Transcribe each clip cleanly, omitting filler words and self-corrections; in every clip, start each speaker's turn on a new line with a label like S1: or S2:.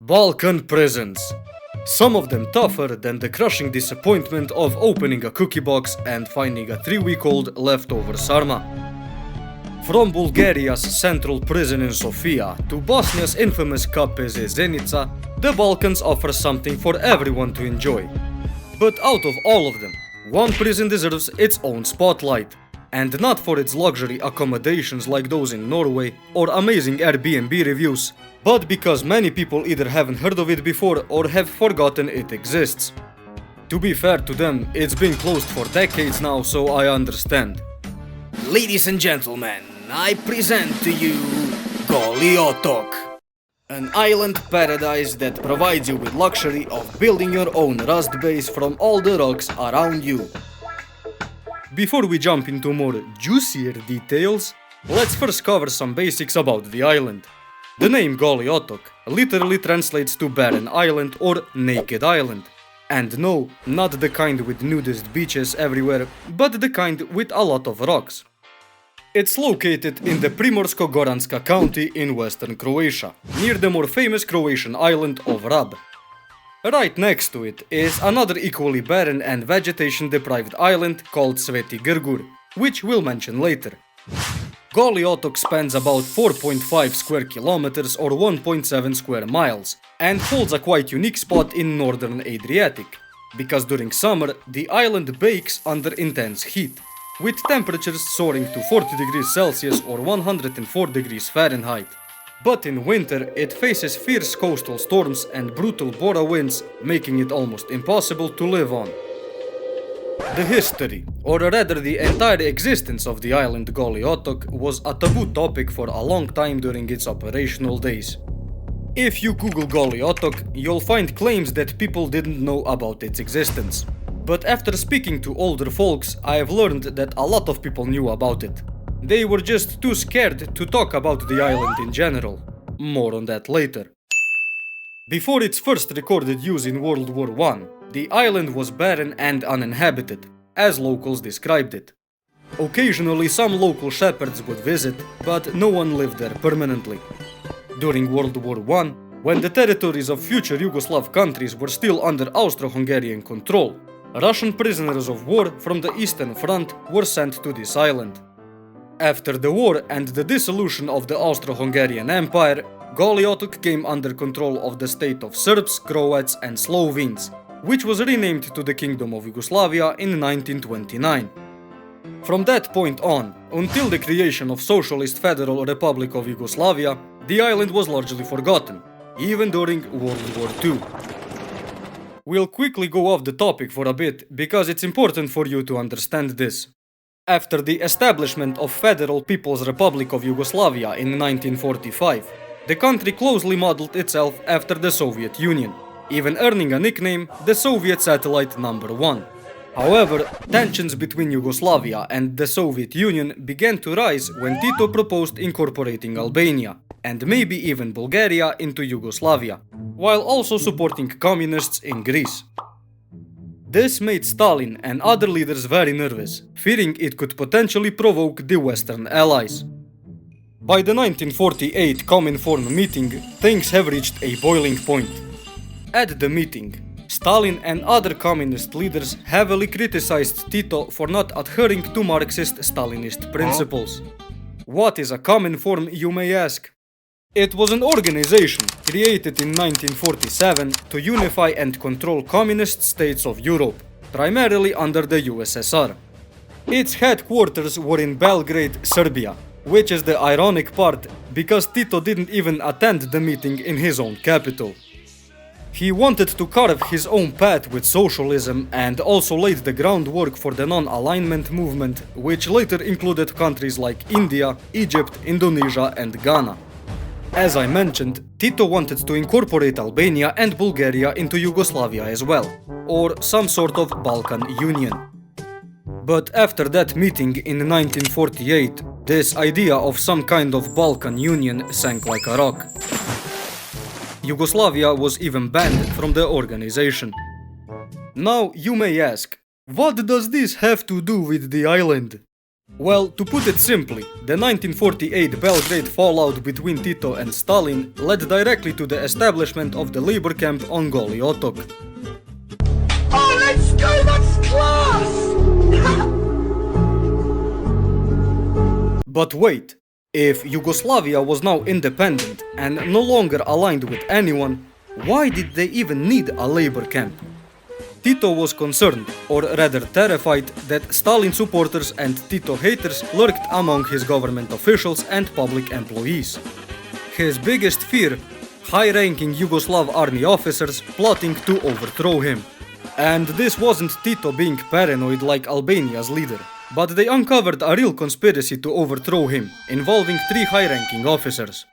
S1: Balkan prisons. Some of them tougher than the crushing disappointment of opening a cookie box and finding a 3-week-old leftover sarma. From Bulgaria's central prison in Sofia to Bosnia's infamous KPZ Zenica, the Balkans offer something for everyone to enjoy. But out of all of them, one prison deserves its own spotlight, and not for its luxury accommodations like those in Norway or amazing Airbnb reviews, but because many people either haven't heard of it before or have forgotten it exists. To be fair to them, it's been closed for decades now, so I understand. Ladies and gentlemen, I present to you Goli Otok, an island paradise that provides you with luxury of building your own rust base from all the rocks around you. Before we jump into more juicier details, let's first cover some basics about the island. The name Goli Otok literally translates to barren island or naked island. And no, not the kind with nudist beaches everywhere, but the kind with a lot of rocks. It's located in the Primorsko-Goranska county in western Croatia, near the more famous Croatian island of Rab. Right next to it is another equally barren and vegetation-deprived island called Sveti Grgur, which we'll mention later. Goli Otok spans about 4.5 square kilometers or 1.7 square miles, and holds a quite unique spot in northern Adriatic, because during summer the island bakes under intense heat, with temperatures soaring to 40 degrees Celsius or 104 degrees Fahrenheit. But in winter it faces fierce coastal storms and brutal Bora winds, making it almost impossible to live on. The history, or rather the entire existence of the island Goli Otok, was a taboo topic for a long time during its operational days. If you Google Goli Otok, you'll find claims that people didn't know about its existence. But after speaking to older folks, I have learned that a lot of people knew about it. They were just too scared to talk about the island in general. More on that later. Before its first recorded use in World War I, the island was barren and uninhabited, as locals described it. Occasionally some local shepherds would visit, but no one lived there permanently. During World War I, when the territories of future Yugoslav countries were still under Austro-Hungarian control, Russian prisoners of war from the Eastern Front were sent to this island. After the war and the dissolution of the Austro-Hungarian Empire, Goli Otok came under control of the state of Serbs, Croats and Slovenes, which was renamed to the Kingdom of Yugoslavia in 1929. From that point on, until the creation of Socialist Federal Republic of Yugoslavia, the island was largely forgotten, even during World War II. We'll quickly go off the topic for a bit, because it's important for you to understand this. After the establishment of Federal People's Republic of Yugoslavia in 1945, the country closely modeled itself after the Soviet Union, even earning a nickname, the Soviet Satellite Number 1. However, tensions between Yugoslavia and the Soviet Union began to rise when Tito proposed incorporating Albania, and maybe even Bulgaria, into Yugoslavia, while also supporting communists in Greece. This made Stalin and other leaders very nervous, fearing it could potentially provoke the Western Allies. By the 1948 Cominform meeting, things have reached a boiling point. At the meeting, Stalin and other communist leaders heavily criticized Tito for not adhering to Marxist-Stalinist principles. What is a Cominform, you may ask? It was an organization created in 1947 to unify and control communist states of Europe, primarily under the USSR. Its headquarters were in Belgrade, Serbia, which is the ironic part because Tito didn't even attend the meeting in his own capital. He wanted to carve his own path with socialism and also laid the groundwork for the non-alignment movement, which later included countries like India, Egypt, Indonesia and Ghana. As I mentioned, Tito wanted to incorporate Albania and Bulgaria into Yugoslavia as well, or some sort of Balkan Union. But after that meeting in 1948, this idea of some kind of Balkan Union sank like a rock. Yugoslavia was even banned from the organization. Now you may ask, what does this have to do with the island? Well, to put it simply, the 1948 Belgrade fallout between Tito and Stalin led directly to the establishment of the labor camp on Goli Otok.
S2: Oh, let's go! That's class!
S1: But wait, if Yugoslavia was now independent and no longer aligned with anyone, why did they even need a labor camp? Tito was concerned, or rather terrified, that Stalin supporters and Tito haters lurked among his government officials and public employees. His biggest fear: high-ranking Yugoslav army officers plotting to overthrow him. And this wasn't Tito being paranoid like Albania's leader, but they uncovered a real conspiracy to overthrow him, involving 3 high-ranking officers.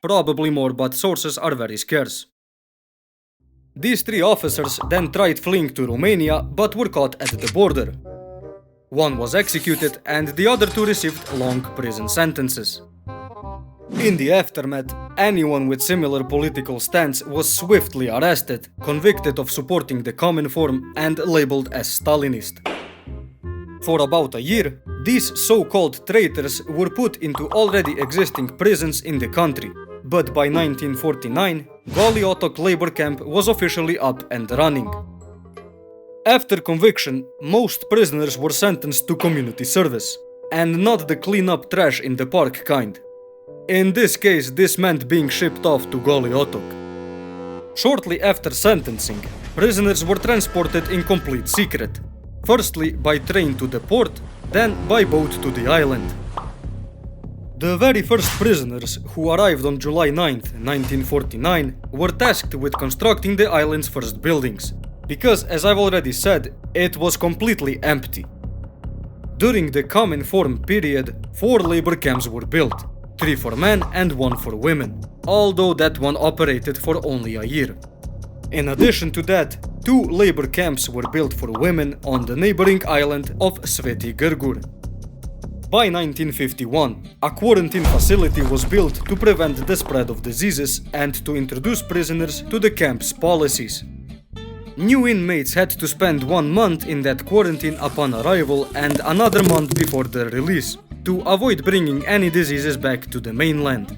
S1: Probably more, but sources are very scarce. These 3 officers then tried fleeing to Romania, but were caught at the border. One was executed and the other 2 received long prison sentences. In the aftermath, anyone with similar political stance was swiftly arrested, convicted of supporting the Cominform and labeled as Stalinist. For about a year, these so-called traitors were put into already existing prisons in the country, but by 1949, Goli Otok labor camp was officially up and running. After conviction, most prisoners were sentenced to community service, and not the clean-up trash in the park kind. In this case, this meant being shipped off to Goli Otok. Shortly after sentencing, prisoners were transported in complete secret, firstly by train to the port, then by boat to the island. The very first prisoners, who arrived on July 9, 1949, were tasked with constructing the island's first buildings, because, as I've already said, it was completely empty. During the Cominform period, 4 labor camps were built, 3 for men and 1 for women, although that one operated for only a year. In addition to that, 2 labor camps were built for women on the neighboring island of Sveti Grgur. By 1951, a quarantine facility was built to prevent the spread of diseases and to introduce prisoners to the camp's policies. New inmates had to spend 1 month in that quarantine upon arrival and another month before their release, to avoid bringing any diseases back to the mainland.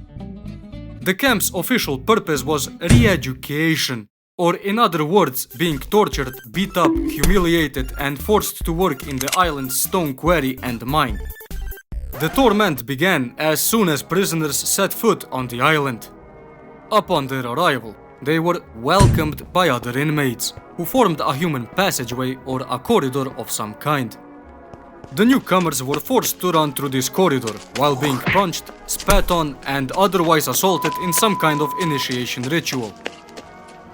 S1: The camp's official purpose was re-education, or in other words, being tortured, beat up, humiliated and forced to work in the island's stone quarry and mine. The torment began as soon as prisoners set foot on the island. Upon their arrival, they were welcomed by other inmates, who formed a human passageway or a corridor of some kind. The newcomers were forced to run through this corridor while being punched, spat on, and otherwise assaulted in some kind of initiation ritual.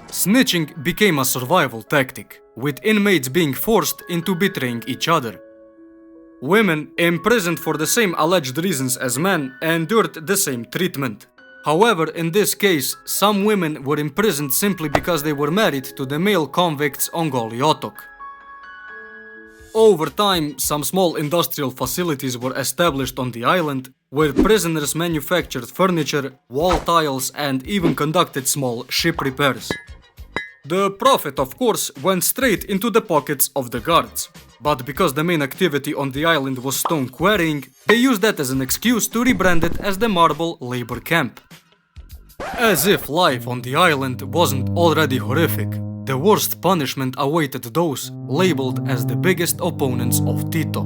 S1: Snitching became a survival tactic, with inmates being forced into betraying each other. Women, imprisoned for the same alleged reasons as men, endured the same treatment. However, in this case, some women were imprisoned simply because they were married to the male convicts on Goli Otok. Over time, some small industrial facilities were established on the island, where prisoners manufactured furniture, wall tiles, and even conducted small ship repairs. The profit, of course, went straight into the pockets of the guards. But because the main activity on the island was stone quarrying, they used that as an excuse to rebrand it as the Marble Labor Camp. As if life on the island wasn't already horrific, the worst punishment awaited those labeled as the biggest opponents of Tito.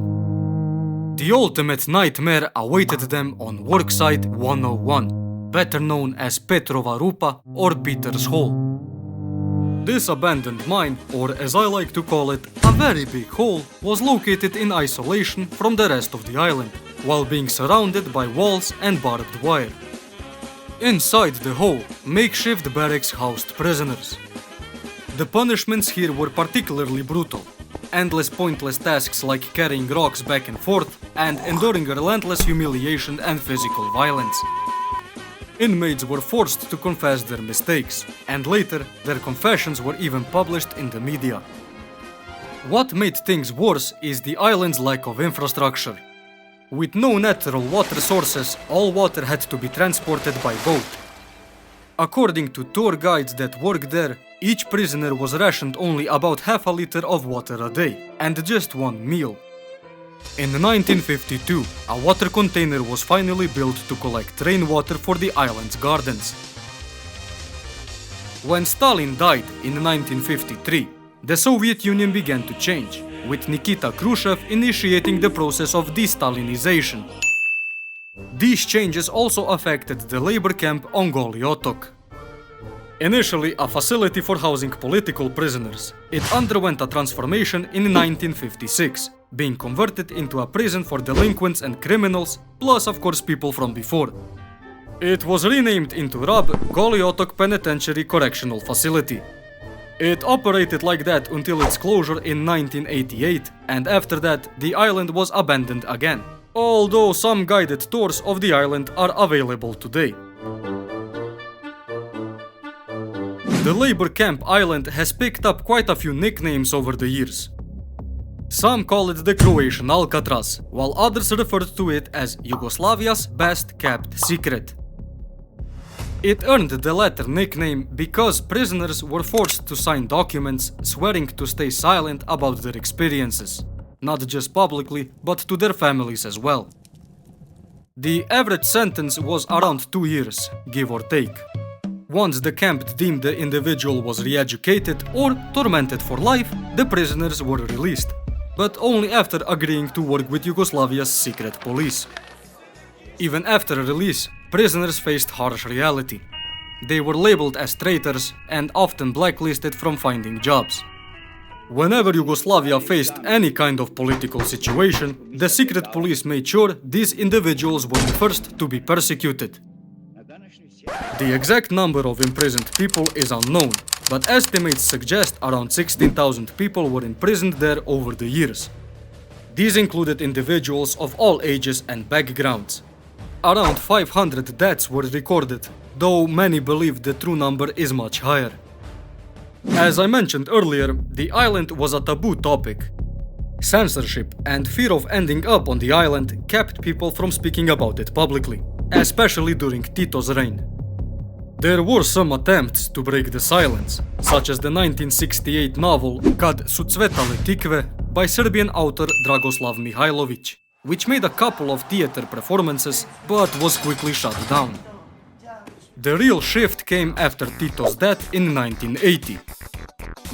S1: The ultimate nightmare awaited them on Worksite 101, better known as Petrova Rupa or Peter's Hole. This abandoned mine, or as I like to call it, a very big hole, was located in isolation from the rest of the island, while being surrounded by walls and barbed wire. Inside the hole, makeshift barracks housed prisoners. The punishments here were particularly brutal. Endless pointless tasks like carrying rocks back and forth, and enduring relentless humiliation and physical violence. Inmates were forced to confess their mistakes, and later their confessions were even published in the media. What made things worse is the island's lack of infrastructure. With no natural water sources, all water had to be transported by boat. According to tour guides that worked there, each prisoner was rationed only about half a liter of water a day, and just 1 meal. In 1952, a water container was finally built to collect rainwater for the island's gardens. When Stalin died in 1953, the Soviet Union began to change, with Nikita Khrushchev initiating the process of de-Stalinization. These changes also affected the labor camp on Goli Otok. Initially a facility for housing political prisoners, it underwent a transformation in 1956, being converted into a prison for delinquents and criminals, plus of course people from before. It was renamed into RAB, Goli Otok Penitentiary Correctional Facility. It operated like that until its closure in 1988, and after that the island was abandoned again, although some guided tours of the island are available today. The labor camp island has picked up quite a few nicknames over the years. Some call it the Croatian Alcatraz, while others referred to it as Yugoslavia's best kept secret. It earned the latter nickname because prisoners were forced to sign documents swearing to stay silent about their experiences, not just publicly, but to their families as well. The average sentence was around 2 years, give or take. Once the camp deemed the individual was re-educated or tormented for life, the prisoners were released, but only after agreeing to work with Yugoslavia's secret police. Even after release, prisoners faced harsh reality. They were labeled as traitors and often blacklisted from finding jobs. Whenever Yugoslavia faced any kind of political situation, the secret police made sure these individuals were the first to be persecuted. The exact number of imprisoned people is unknown, but estimates suggest around 16,000 people were imprisoned there over the years. These included individuals of all ages and backgrounds. Around 500 deaths were recorded, though many believe the true number is much higher. As I mentioned earlier, the island was a taboo topic. Censorship and fear of ending up on the island kept people from speaking about it publicly, especially during Tito's reign. There were some attempts to break the silence, such as the 1968 novel Kad su cvetale tikve by Serbian author Dragoslav Mihajlović, which made a couple of theater performances but was quickly shut down. The real shift came after Tito's death in 1980.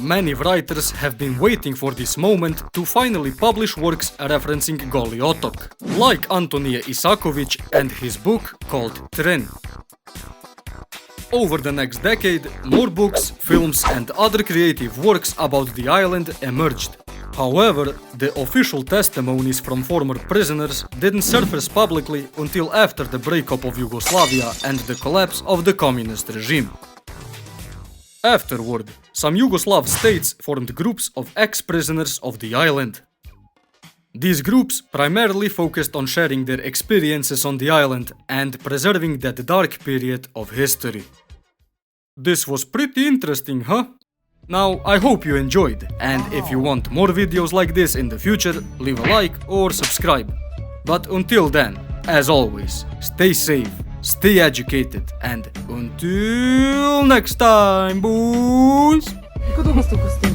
S1: Many writers have been waiting for this moment to finally publish works referencing Goli Otok, like Antonije Isaković and his book called Tren. Over the next decade, more books, films and other creative works about the island emerged. However, the official testimonies from former prisoners didn't surface publicly until after the breakup of Yugoslavia and the collapse of the communist regime. Afterward, some Yugoslav states formed groups of ex-prisoners of the island. These groups primarily focused on sharing their experiences on the island and preserving that dark period of history. This was pretty interesting, huh? Now, I hope you enjoyed, and if you want more videos like this in the future, leave a like or subscribe. But until then, as always, stay safe, stay educated, and until next time, boys!
S3: Куда вас только стоит?